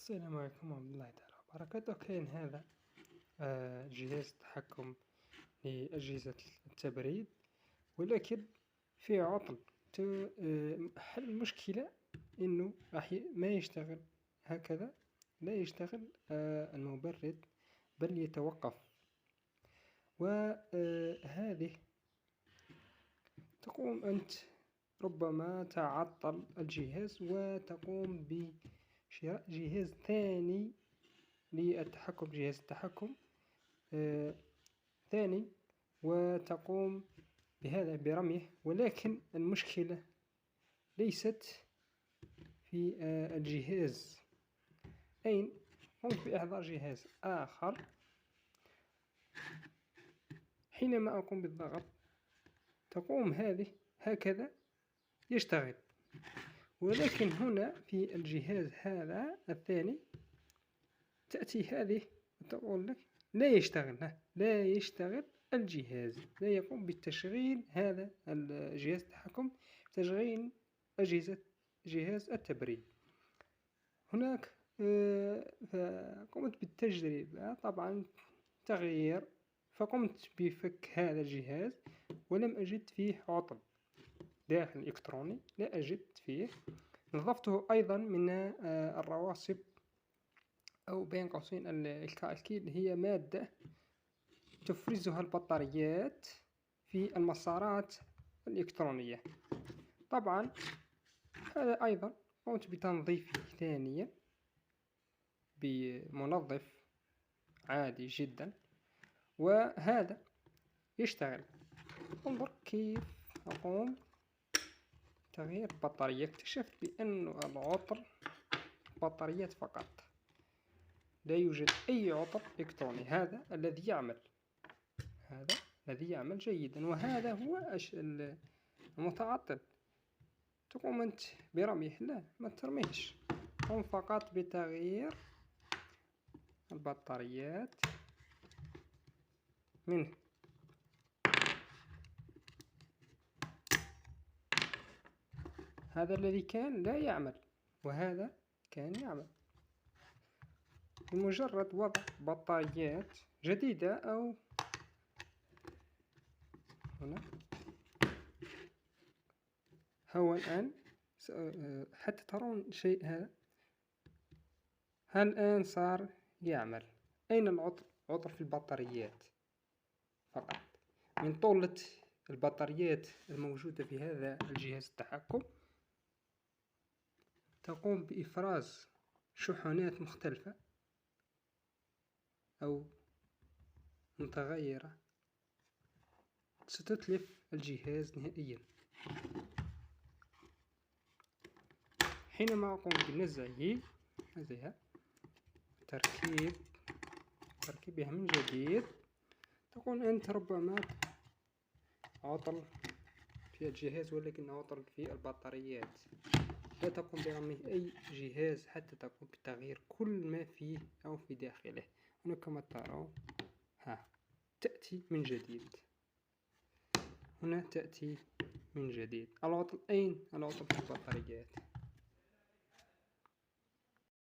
السلام عليكم ورحمة الله تعالى وبركاته. كاين هذا جهاز تحكم لأجهزة التبريد، ولكن فيه عطل. حل المشكلة انه ما يشتغل هكذا، لا يشتغل المبرد بل يتوقف. وهذه تقوم أنت ربما تعطل الجهاز وتقوم بشراء جهاز ثاني للتحكم، جهاز التحكم ثاني، وتقوم بهذا برميه. ولكن المشكلة ليست في الجهاز. أين قمت بإحضار جهاز آخر، حينما أقوم بالضغط تقوم هذه هكذا يشتغل، ولكن هنا في الجهاز هذا الثاني تأتي هذه وتقول لك لا يشتغل، لا يشتغل الجهاز، لا يقوم بالتشغيل. هذا الجهاز التحكم تشغيل جهاز التبريد. هناك فقمت بالتجربة طبعا تغيير، فقمت بفك هذا الجهاز ولم أجد فيه عطل داخل إلكتروني، لا أجد فيه. نظفته أيضا من الرواسب أو بين قوسين الكالكيل، هي مادة تفرزها البطاريات في المسارات الإلكترونية. طبعا هذا أيضا قمت بتنظيفه ثانيا بمنظف عادي جدا، وهذا يشتغل. انظر كيف أقوم تغيير البطارية. اكتشفت بأن العطل بطاريات فقط، لا يوجد أي عطل إلكتروني. هذا الذي يعمل، هذا الذي يعمل جيدا، وهذا هو المتعطل. تقوم أنت برميه؟ لا، ما ترميهش، قم فقط بتغيير البطاريات منه. هذا الذي كان لا يعمل وهذا كان يعمل. بمجرد وضع بطاريات جديدة أو هنا هو الآن حتى ترون شيء، هذا الآن صار يعمل. أين العطل؟ عطل في البطاريات فقط، من طولة البطاريات الموجودة في هذا الجهاز التحكم. تقوم بإفراز شحنات مختلفة أو متغيرة ستتلف الجهاز نهائيا. حينما أقوم بنزعه تركيبها من جديد، تقول أنت ربما عطل في الجهاز، ولكن عطل في البطاريات. لا تقوم برمي أي جهاز حتى تقوم بتغيير كل ما فيه أو في داخله. هنا كما ترون تأتي من جديد، هنا تأتي من جديد. العطل أين؟ العطل في البطاريات.